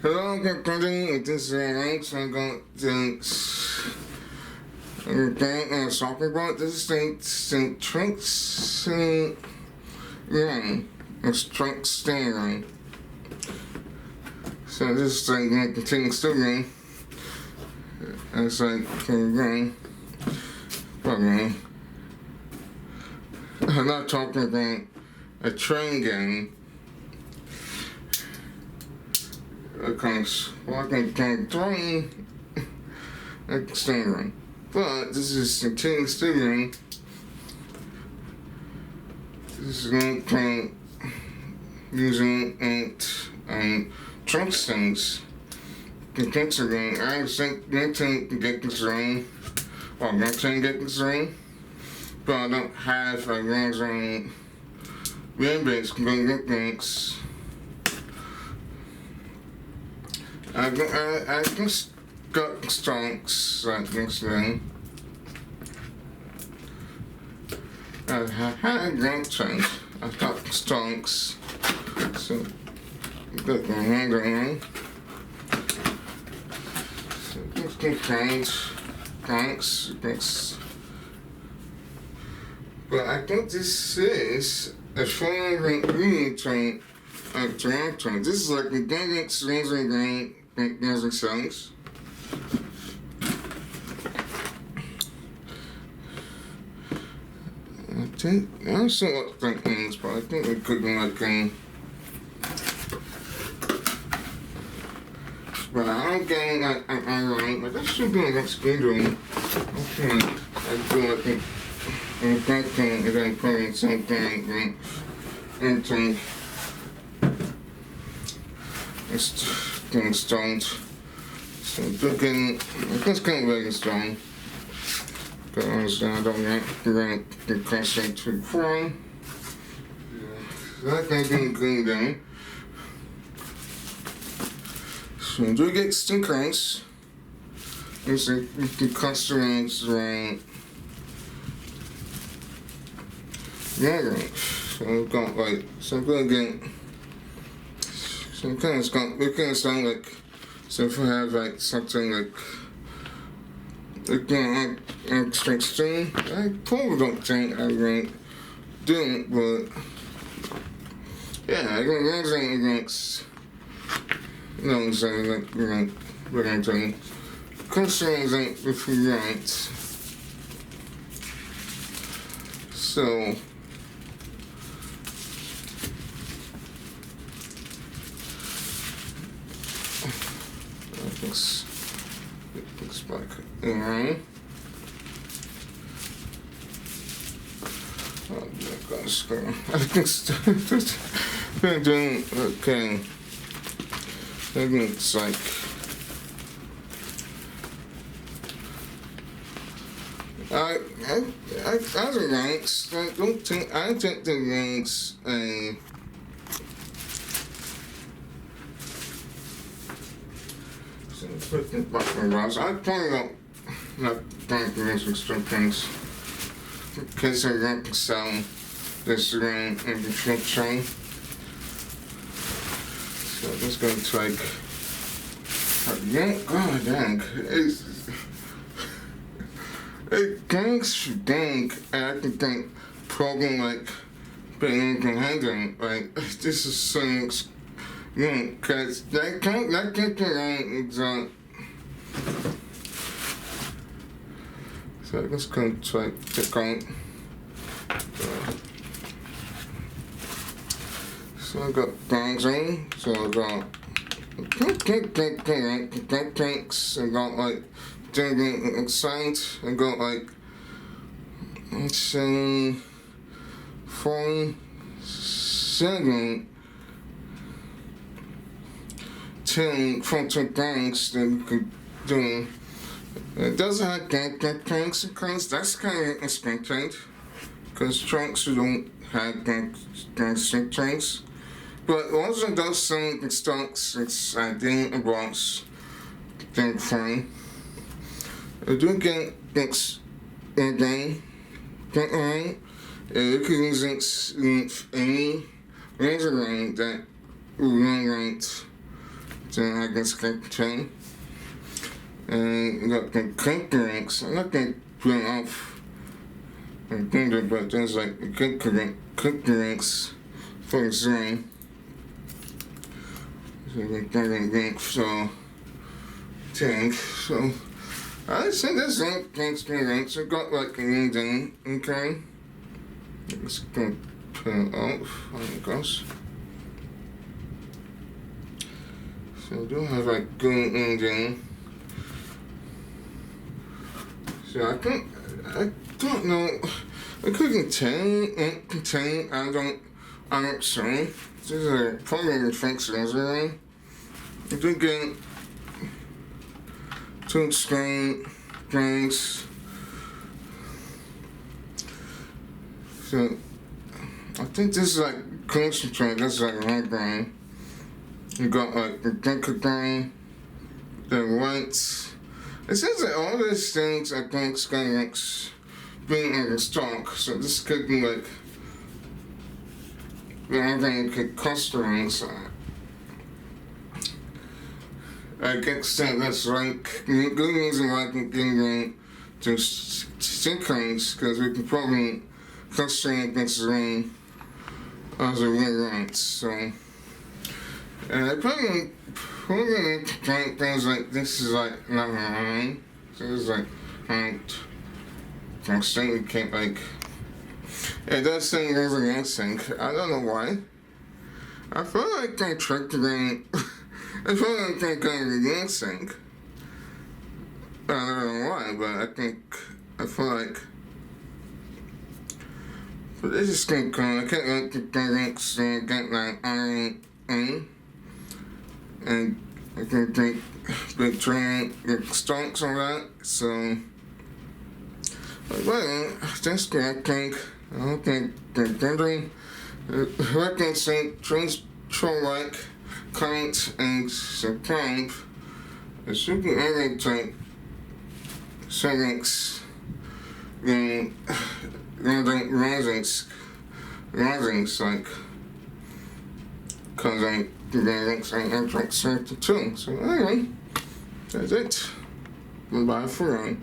Hello, everybody. This is Alex. I'm going to talk about this thing, tricks and strength steering. So this thing continues to go. It's like, I'm not talking about a train game. Because walking can train steering. But this is continuous steering. This is not using trunk things. Considering I think one thing can get concerned, or one thing get concerned, but I don't have a long wheelbase components. I just got stalks like this thing. I had one change. I got stalks. So got my hand on. So just get change. Thanks. But I think this is a following room train. This is like the guidance laser game. There's songs. I don't know what that means, but I think it could be like but I'm getting like an but that should be like a scheduling. Okay, I do like that thing, and then putting something into it's getting stoned. So looking, it's kind of very strong. But honestly, I don't want to concentrate too far. So that guy's doing good then. So do get stinkers. There's the customers right. Yeah, so we've got like, so I'm gonna get. So we kind of sound like, so if we have like something like strength string, I probably don't think I would do it, but yeah, I don't know against, so like, what I'm saying. Concerns like if we right. So, looks like alright. Oh, gosh, I think they're doing okay. That looks like I the ranks. I think the ranks I pointed out not things with some things because I want to sell this around in the short chain. So I'm just going to like, god dang, it thanks and I can think problem like being handling like this is so because they can't get the right exact. So I'm just going to try to check out. So I got dancing, so I got tanks, I got like doing inside, I got like let's say 4, 7 10 frontal tanks that you could do. It doesn't have tanks because that's kind of expected because trunks don't have tanks. But also those some stocks, it's ideal about thing fine. I do get things again. You can use any laser line that will run right then I can skip chain. And you got the click links. I'm not going to put it off and do it, but there's like the click links for Zoom. So we got a link for thing. So I think this link links to links. I've got like a ending, okay? Let's go put it off. There it goes. So I do have like good ending. So I don't know. I couldn't tell. I don't say. This is a problem with functions, really. I did get to explain things. So I think this is like concentrate. This is like right brain. You got like the decagram, the whites. It says that all these things I think Skylinks being in the stock, so this could be like everything could customize. I guess that's like good reason why I can get in to stickers, because we can probably customize this ring as a rewrite, so. And I probably need to think things like this is like number 9. So this is like constant. You can't like. It does say there's an async. I don't know why. I feel like they tricked them. I feel like they got the async. I don't know why, but I feel like. But this is gonna come. I can't like the links and get like I. And I can take the train, the stalks on that, so. But well, that's good, I think. I don't think they're getting. I can say control-like current and supply. It should be able to select the risings, like, because I do the links and objects 32. So anyway, that's it. Goodbye for now.